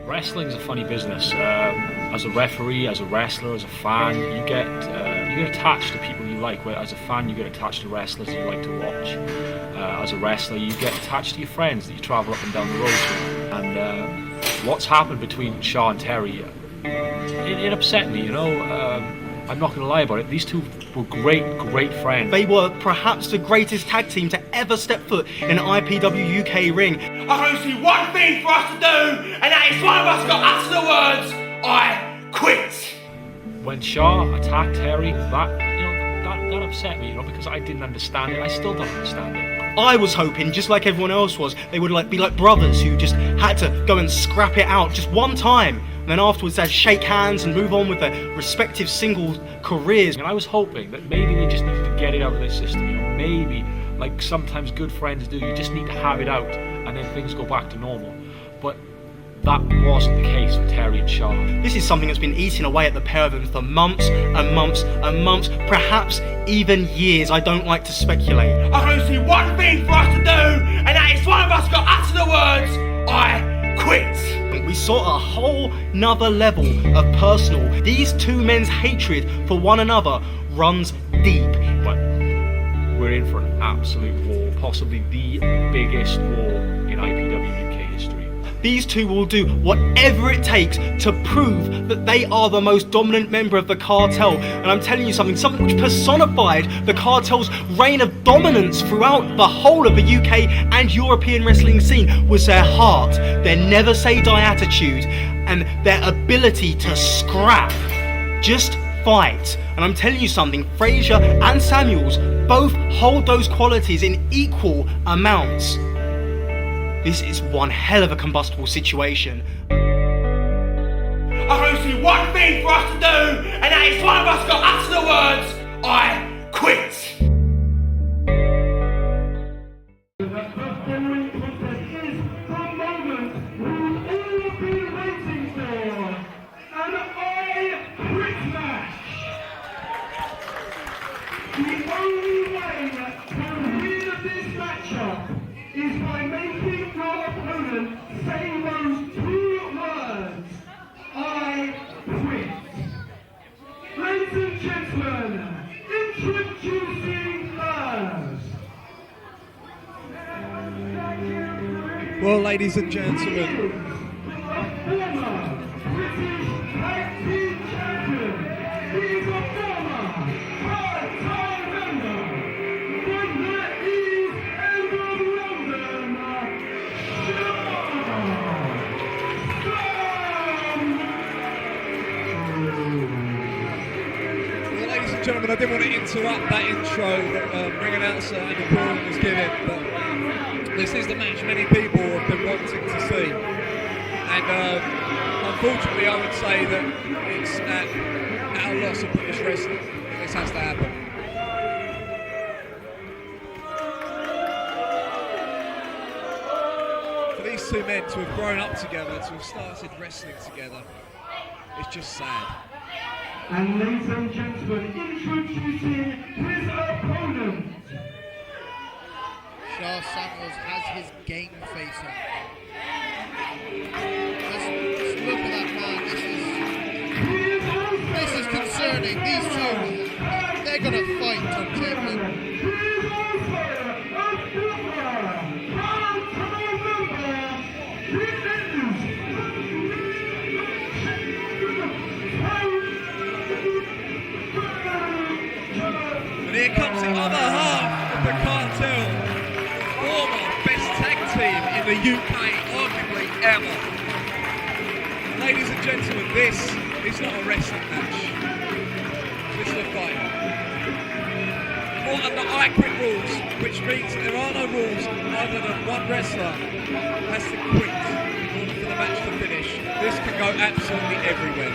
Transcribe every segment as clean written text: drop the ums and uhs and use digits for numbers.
Wrestling's a funny business. As a referee, as a wrestler, as a fan, you get attached to people you like. As a fan, you get attached to wrestlers you like to watch. As a wrestler, you get attached to your friends that you travel up and down the road with. And what's happened between Shaw and Terry, it upset me, you know. I'm not going to lie about it. These two were great friends. They were perhaps the greatest tag team to ever step foot in an IPW UK ring. I can only see one thing for us to do, and that is one of us got to utter the words, I quit. When Shaw attacked Terry, that upset me, you know, because I didn't understand it. I still don't understand it. I was hoping, just like everyone else was, they would be like brothers who just had to go and scrap it out just one time. And then afterwards they'd shake hands and move on with their respective single careers. And I was hoping that maybe they just needed to get it out of their system, you know, maybe, like sometimes good friends do, you just need to have it out and then things go back to normal. But that wasn't the case for Terry and Shaw. This is something that's been eating away at the pair of them for months and months and months, perhaps even years. I don't like to speculate. I can only see one thing for us to do, and that is one of us got to utter the words, I quit. We saw a whole nother level of personal. These two men's hatred for one another runs deep. But we're in for an absolute war, possibly the biggest war in IPW UK history. These two will do whatever it takes to prove that they are the most dominant member of the cartel. And I'm telling you something which personified the cartel's reign of dominance throughout the whole of the UK and European wrestling scene was their heart, their never say die attitude, and their ability to scrap. Just fight. And I'm telling you something, Frazier and Samuels both hold those qualities in equal amounts. This is one hell of a combustible situation. I can only see one thing for us to do, and that is one of us got to utter the words, I quit. The following contest is the moment we've all been waiting for, an I quit match. The only way to win this matchup is by making your opponent say those two words, I quit. Ladies and gentlemen, introducing first. Well, ladies and gentlemen, Former British Tag Team Champion. He is a former five-time member from the East End of London, well, ladies and gentlemen, I didn't want to interrupt that intro that ring announcer Andy Bourne was giving, but this is the match many people have been wanting to see, and unfortunately I would say that it's at our loss of British wrestling that this has to happen. For these two men to have grown up together, to have started wrestling together, it's just sad. And ladies and gentlemen, introducing his opponent. Shaw Samuels has his game face on. Just look at that man. This is concerning. These two, they're going to fight on champion. And here comes the other half of the cartel, former best tag team in the UK, arguably ever. Ladies and gentlemen, this is not a wrestling match. This is a fight. Fought under I Quit rules, which means there are no rules other than one wrestler has to quit in order for the match to finish. This can go absolutely everywhere.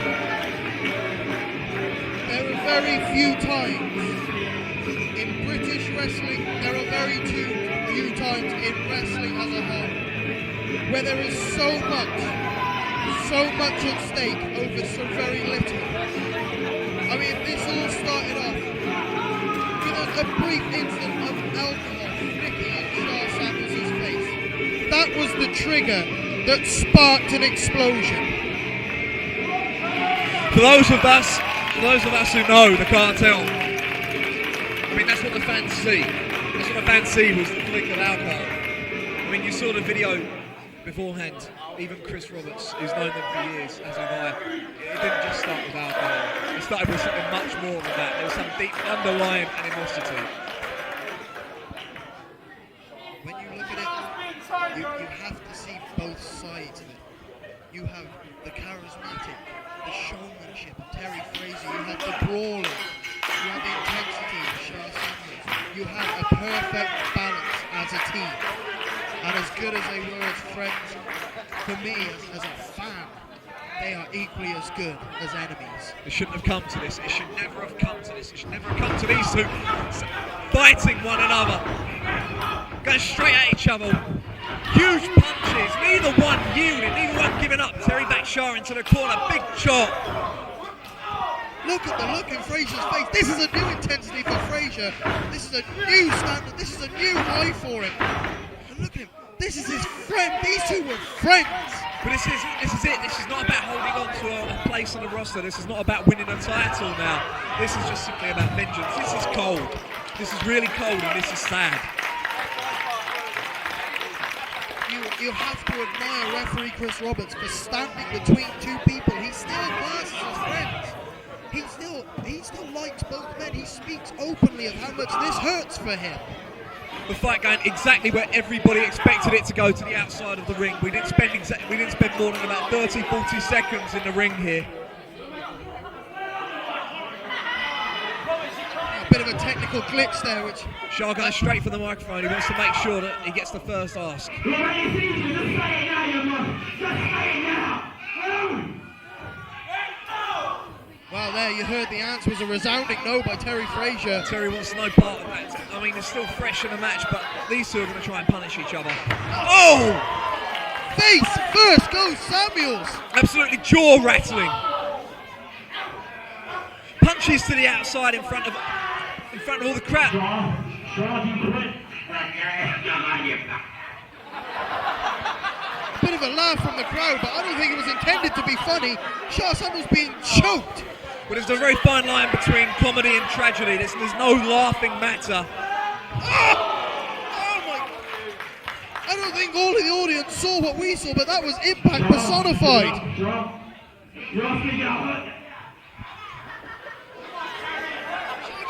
There are very few times in British wrestling, there are very few times in wrestling as a whole, where there is so much at stake over so very little. I mean, this all started off with a brief incident of alcohol flicking in Shaw Samuels' face. That was the trigger that sparked an explosion. For those of us who know the cartel, I mean, that's what the fans see. That's what the fans see was the flick of alcohol. I mean, you saw the video beforehand. Even Chris Roberts, who's known them for years, as have I, it didn't just start with alcohol. It started with something much more than that. There was some deep underlying animosity. When you look at it, you have to see both sides of it. You have the charismatic, the showmanship of Terry Frazier. You have the brawling. You have the intensity of Shah Samuels. You have a perfect balance as a team. And as good as they were as friends, for me, as a fan, they are equally as good as enemies. It shouldn't have come to this. It should never have come to this. It should never have come to these two fighting one another, going straight at each other. Huge punches, neither one yielding, neither one giving up. Terry back Shah into the corner, big chop. Look at the look in Frazier's face. This is a new intensity for Frazier. This is a new standard. This is a new high for him. And look at him. This is his friend. These two were friends. But this is it. This is not about holding on to a place on the roster. This is not about winning a title now. This is just simply about vengeance. This is cold. This is really cold, and this is sad. You have to admire referee Chris Roberts for standing between two people he still classes as friends. He still likes both men. He speaks openly of how much this hurts for him. The fight going exactly where everybody expected it to go, to the outside of the ring. We didn't spend more than about 30-40 seconds in the ring here. A bit of a technical glitch there, which Shah going straight for the microphone. He wants to make sure that he gets the first ask. well, there you heard the answer was a resounding no by Terry Frazier. Terry wants no part of that. I mean, it's still fresh in the match, but these two are going to try and punish each other. Oh! Face first goes Samuels. Absolutely jaw rattling. Punches to the outside in front of all the crowd. A bit of a laugh from the crowd, but I don't think it was intended to be funny. Shah Samuels being choked. But there's a very fine line between comedy and tragedy. There's no laughing matter. Oh my! I don't think all of the audience saw what we saw, but that was impact personified. He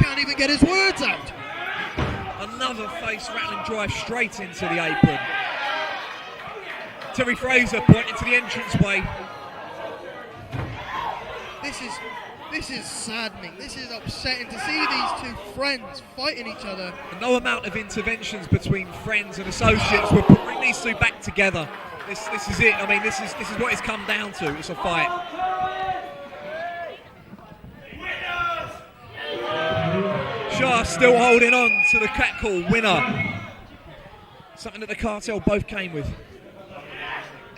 can't even get his words out. Another face rattling drive straight into the apron. Terry Frazier pointing to the entranceway. This is saddening. This is upsetting to see these two friends fighting each other. And no amount of interventions between friends and associates will bring these two back together. This is it. I mean, this is what it's come down to. It's a fight. Shah still holding on to the catcall winner. Something that the cartel both came with.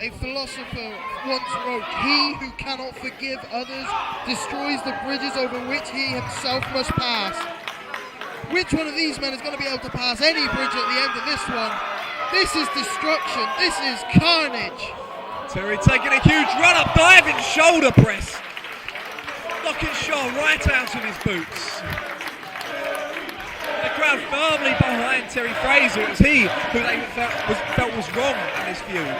A philosopher once wrote, "He who cannot forgive others destroys the bridges over which he himself must pass." Which one of these men is going to be able to pass any bridge at the end of this one? This is destruction. This is carnage. Terry taking a huge run-up, diving shoulder press. Knocking Shah right out of his boots. The crowd firmly behind Terry Frazier. It was he who they felt was wrong in this feud.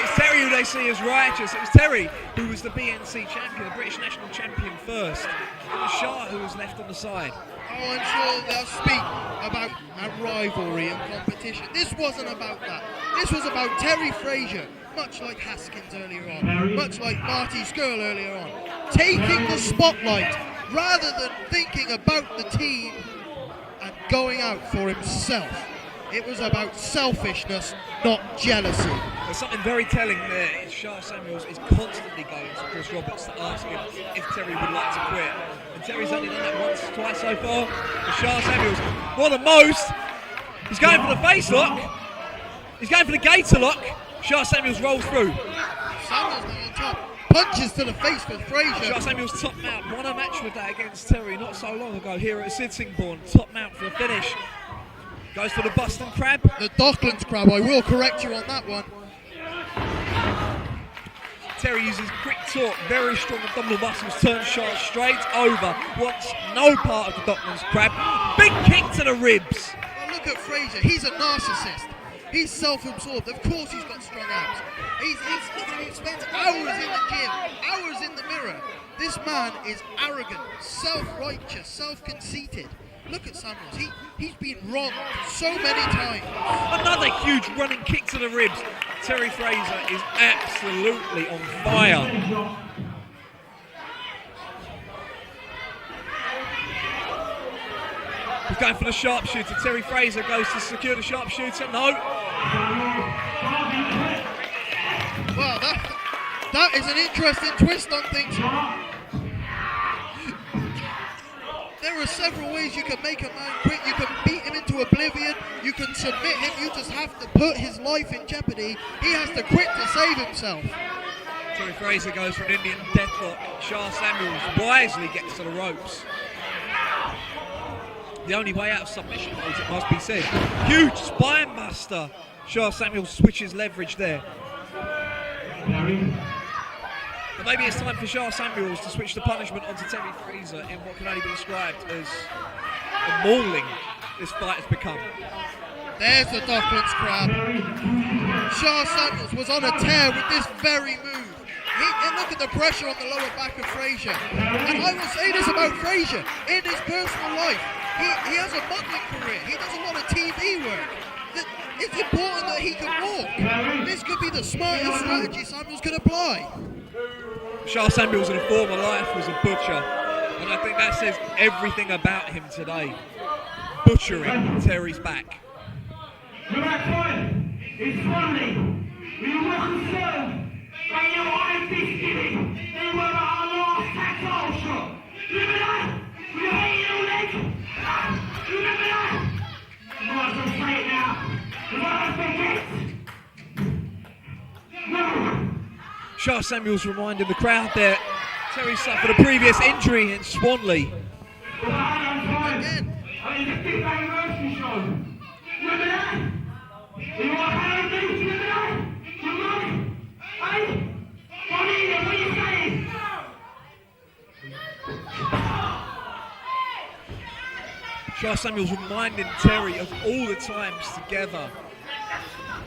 It's Terry who they see as righteous. It was Terry who was the BNC champion, the British national champion first. It was Shah who was left on the side. Oh, I'm sure they'll speak about a rivalry and competition. This wasn't about that. This was about Terry Frazier, much like Haskins earlier on, much like Marty Skrull earlier on, taking the spotlight rather than thinking about the team and going out for himself. It was about selfishness, not jealousy. There's something very telling there. Shah Samuels is constantly going to Chris Roberts to ask him if Terry would like to quit. And Terry's only done that once, twice so far. But Shah Samuels, more than most, he's going for the face lock. He's going for the gator lock. Shah Samuels rolls through. Samuels on top. Punches to the face for Frazier. Shah Samuels top mount. Won a match with that against Terry not so long ago here at Sittingbourne. Top mount for the finish. Goes for the Boston Crab. The Docklands Crab, I will correct you on that one. Terry uses quick torque, very strong abdominal muscles, turns Shah straight over, wants no part of the Docklands crab. Big kick to the ribs. Well, look at Frazier, he's a narcissist. He's self-absorbed, of course he's got strong abs. He spends hours in the gym, hours in the mirror. This man is arrogant, self-righteous, self-conceited. Look at Samuels, he's been wronged so many times. Another huge running kick to the ribs. Terry Frazier is absolutely on fire. He's going for the sharpshooter. Terry Frazier goes to secure the sharpshooter. No. Well, that is an interesting twist on things. There are several ways you can make a man quit. You can beat him into oblivion. You can submit him. You just have to put his life in jeopardy. He has to quit to save himself. Terry Frazier goes for an Indian deathlock. Shah Samuels wisely gets to the ropes. The only way out of submission holds, it must be said. Huge spine buster. Shah Samuels switches leverage there. But maybe it's time for Shah Samuels to switch the punishment onto Terry Frazier in what can only be described as the mauling this fight has become. There's the Docklands crab. Shah Samuels was on a tear with this very move. And look at the pressure on the lower back of Frazier. And I will say this about Frazier. In his personal life, he has a modelling career. He does a lot of TV work. It's important that he can walk. This could be the smartest strategy Samuels could apply. Shah Samuels in a former life was a butcher. And I think that says everything about him today. Butchering Terry's back. It's funny. We were concerned. When you wanted this giving, they were our last tax shot. Remember that? We hate you, Nick. Remember that? You might as well say it now. You might as well forget. No. Shah Samuels reminded the crowd there. Terry suffered a previous injury in Swanley. Again. I mean, the Big Bang Mercy show. Remember that? You want to do? Remember that? You know? Hey? What are you saying? Shah Samuels reminding Terry of all the times together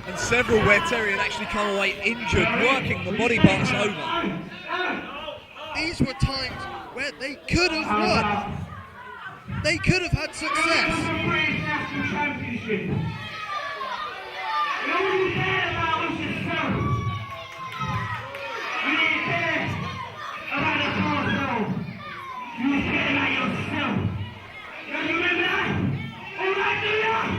and several where Terry had actually come away injured, working the body parts over. These were times where they could have won. They could have had success. British National Championship. All you care about was yourself. You didn't care about the cartel. You cared about yourself. Don't you remember that? All right, do you?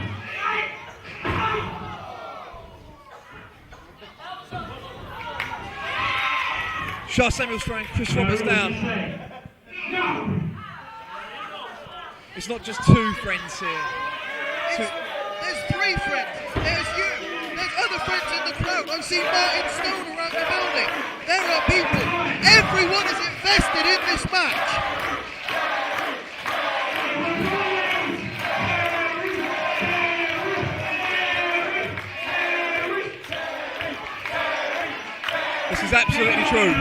Shah Samuels throwing Chris Roberts down. No. It's not just two friends here. There's three friends. There's you. There's other friends in the crowd. I've seen Martin Stone around the building. There are people. Everyone is invested in this match. This is absolutely true.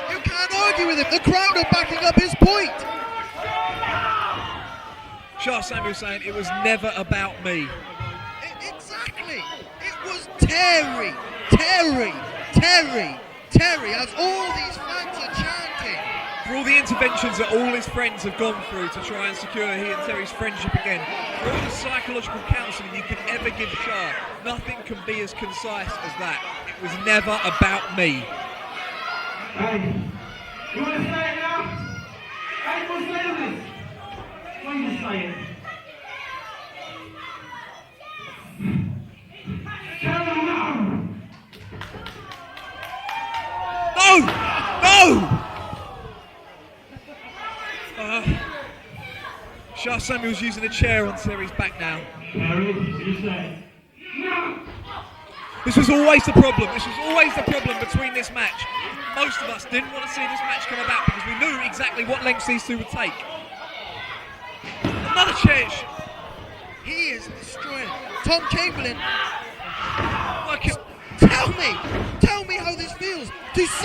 You can't argue with him. The crowd are backing up his point. Shah Samuels saying it was never about me. Exactly. It was Terry. Terry. Terry. Terry, as all these fans are chanting. For all the interventions that all his friends have gone through to try and secure he and Terry's friendship again, for all the psychological counselling you could ever give Shah, nothing can be as concise as that. It was never about me. Hey, you want to say it now? Hey, what's this? What are you saying? Tell them no! No! No! Shah Samuels using a chair on Terry's back now. Terry, you say? No! This was always the problem. This was always the problem between this match. Most of us didn't want to see this match come about because we knew exactly what lengths these two would take. Another chair. He is destroying. Tom Chamberlain.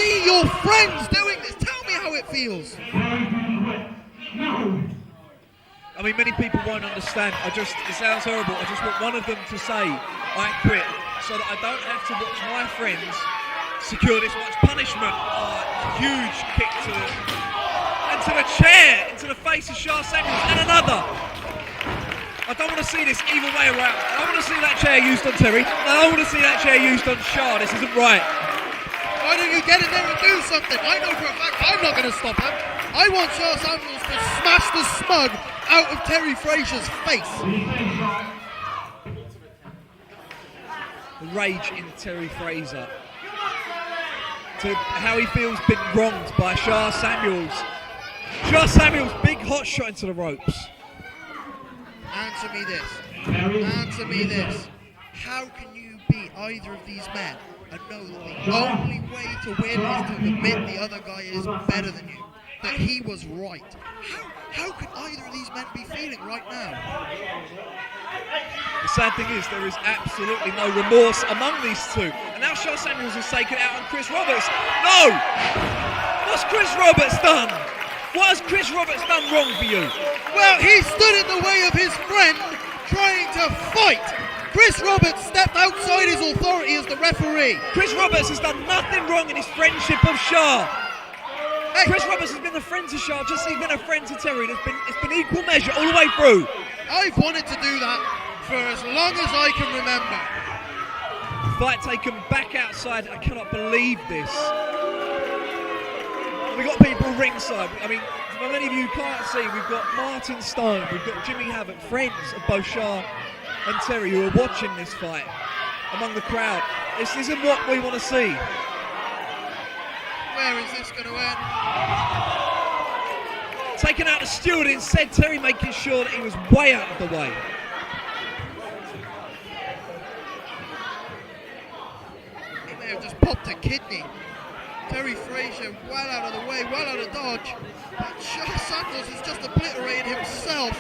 see your friends doing this. Tell me how it feels. I mean, many people won't understand. It sounds horrible. I just want one of them to say, I quit, so that I don't have to watch my friends secure this much punishment. Huge kick to the chair, into the face of Shah Samuels, and another. I don't want to see this either way around. I want to see that chair used on Terry, and I want to see that chair used on Shah. This isn't right. Why don't you get in there and do something? I know for a fact I'm not going to stop him. I want Shah Samuels to smash the smug out of Terry Frazier's face. The rage in Terry Frazier. To how he feels been wronged by Shah Samuels. Shah Samuels, big hot shot into the ropes. Answer me this. Answer me this. How can you beat either of these men and know that the only way to win is to admit the other guy is better than you? That he was right. How could either of these men be feeling right now? The sad thing is there is absolutely no remorse among these two. And now Shah Samuels has taken it out on Chris Roberts. No! What's Chris Roberts done? What has Chris Roberts done wrong for you? Well, he stood in the way of his friend trying to fight. Chris Roberts stepped outside his authority as the referee. Chris Roberts has done nothing wrong in his friendship of Shah. Hey. Chris Roberts has been a friend to Shah, just as he's been a friend to Terry. It's been equal measure all the way through. I've wanted to do that for as long as I can remember. Fight taken back outside. I cannot believe this. We've got people ringside. I mean, for many of you can't see, we've got Martin Stone, we've got Jimmy Havoc, friends of both Shah and Terry, who are watching this fight among the crowd. This isn't what we want to see. Where is this going to end? Taking out the steward instead, Terry making sure that he was way out of the way. He may have just popped a kidney. Terry Frazier well out of the way, well out of dodge. But Shah Samuels has just obliterated himself.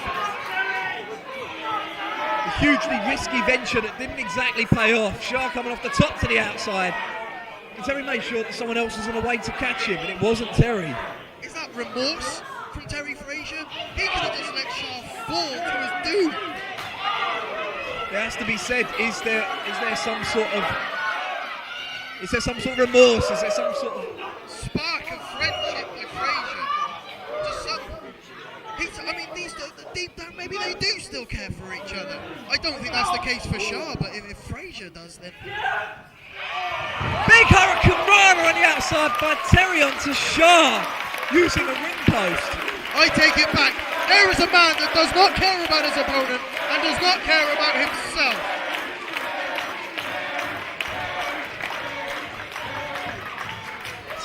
A hugely risky venture that didn't exactly pay off. Shah coming off the top to the outside. And Terry made sure that someone else was on the way to catch him, and it wasn't Terry. Is that remorse from Terry Frazier? He could have just let Shah fall to his doom. It has to be said, is there some sort of remorse? Is there some sort of Spark of friendship by Frazier. Just some. I mean, these deep down, maybe they do still care for each other. I don't think that's the case for Shah, but if Frazier does, then. big hurricane rana on the outside by Terry onto Shah, using the ring post. I take it back. There is a man that does not care about his opponent and does not care about himself.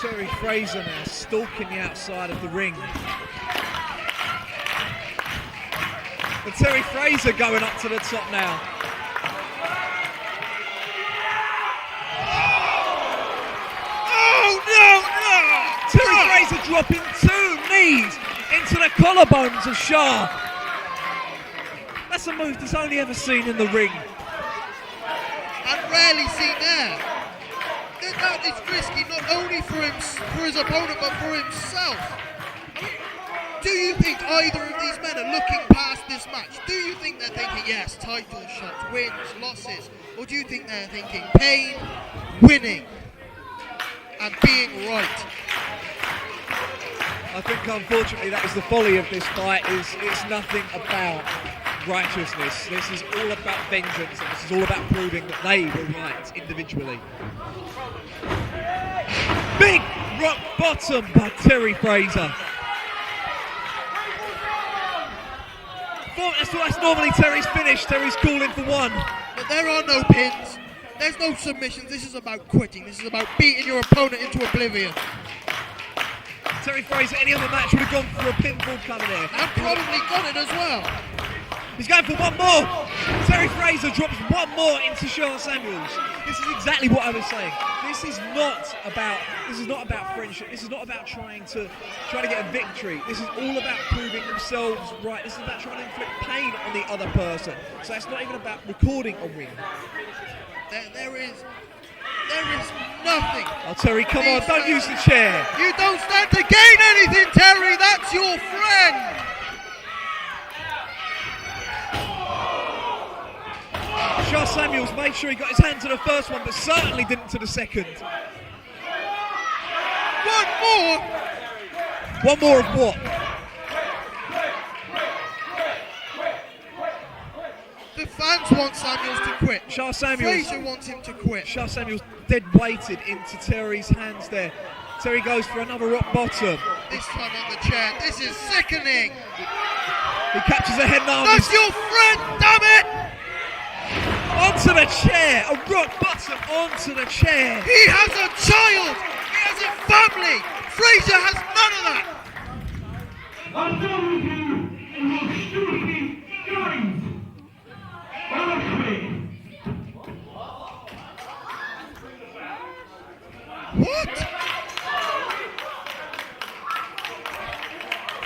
Terry Frazier now stalking the outside of the ring. And Terry Frazier going up to the top now. Oh no! Terry Frazier dropping 2 knees into the collarbones of Shah. That's a move that's only ever seen in the ring. And rarely seen there. That is risky not only for his opponent but for himself. I mean, do you think either of these men are looking past this match? Do you think they're thinking, yes, title shots, wins, losses? Or do you think they're thinking pain, winning, and being right? I think unfortunately that is the folly of this fight, it's nothing about righteousness. This is all about vengeance, and this is all about proving that they were right individually. Big rock bottom by Terry Frazier. That's normally Terry's finish. Terry's calling for one. But there are no pins. There's no submissions. This is about quitting. This is about beating your opponent into oblivion. Terry Frazier, any other match would have gone for a pinfall coming here. And probably got it as well. He's going for one more. Terry Frazier drops one more into Shah Samuels. This is exactly what I was saying. This is not about friendship. This is not about trying to get a victory. This is all about proving themselves right. This is about trying to inflict pain on the other person. So it's not even about recording a win. There is nothing. Oh, Terry, come on, don't use the chair. You don't stand to gain anything, Terry. That's your friend. Shah Samuels made sure he got his hand to the first one, but certainly didn't to the second. One more. One more of what? The fans want Samuels to quit. Shah Samuels. Frazier wants him to quit. Shah Samuels dead weighted into Terry's hands there. Terry goes for another rock bottom. This time on the chair. This is sickening. He catches a head now. That's your friend, damn it! Onto the chair. A rock bottom onto the chair. He has a child. He has a family. Frazier has none of that. I'm done with you and your stupid games. Honestly. What?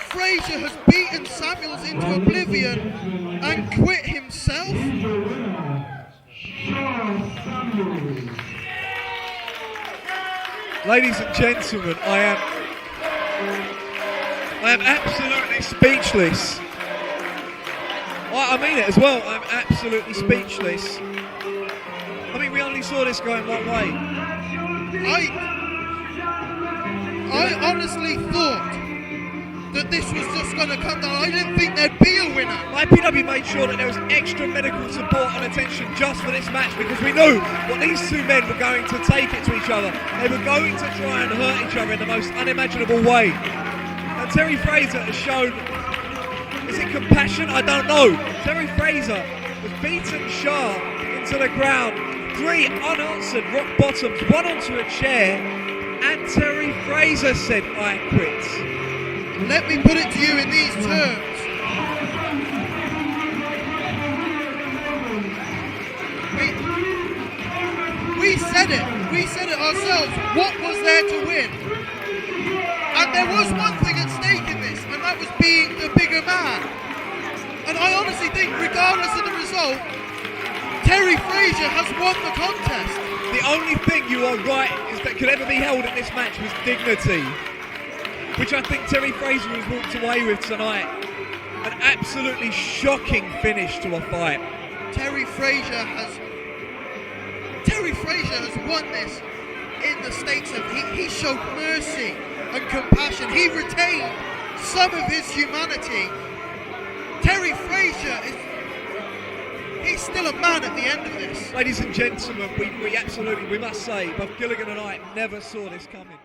Frazier has beaten Samuels into oblivion and quit himself? Ladies and gentlemen, I am absolutely speechless. I mean it as well. I'm absolutely speechless. I mean, we only saw this going one way. I honestly thought that this was just going to come down. I didn't think there'd be a winner. IPW made sure that there was extra medical support and attention just for this match because we knew what these two men were going to take it to each other. They were going to try and hurt each other in the most unimaginable way. And Terry Frazier has shown, is it compassion? I don't know. Terry Frazier has beaten Shah into the ground. 3 unanswered rock bottoms, 1 onto a chair, and Terry Frazier said, I quit. Let me put it to you in these terms. We said it. We said it ourselves. What was there to win? And there was one thing at stake in this, and that was being the bigger man. And I honestly think, regardless of the result, Terry Frazier has won the contest. The only thing you are right is that could ever be held in this match was dignity, which I think Terry Frazier has walked away with tonight. An absolutely shocking finish to a fight. Terry Frazier has won this in the stakes of he showed mercy and compassion. He retained some of his humanity. Terry Frazier he's still a man at the end of this. Ladies and gentlemen, we must say, both Gilligan and I never saw this coming.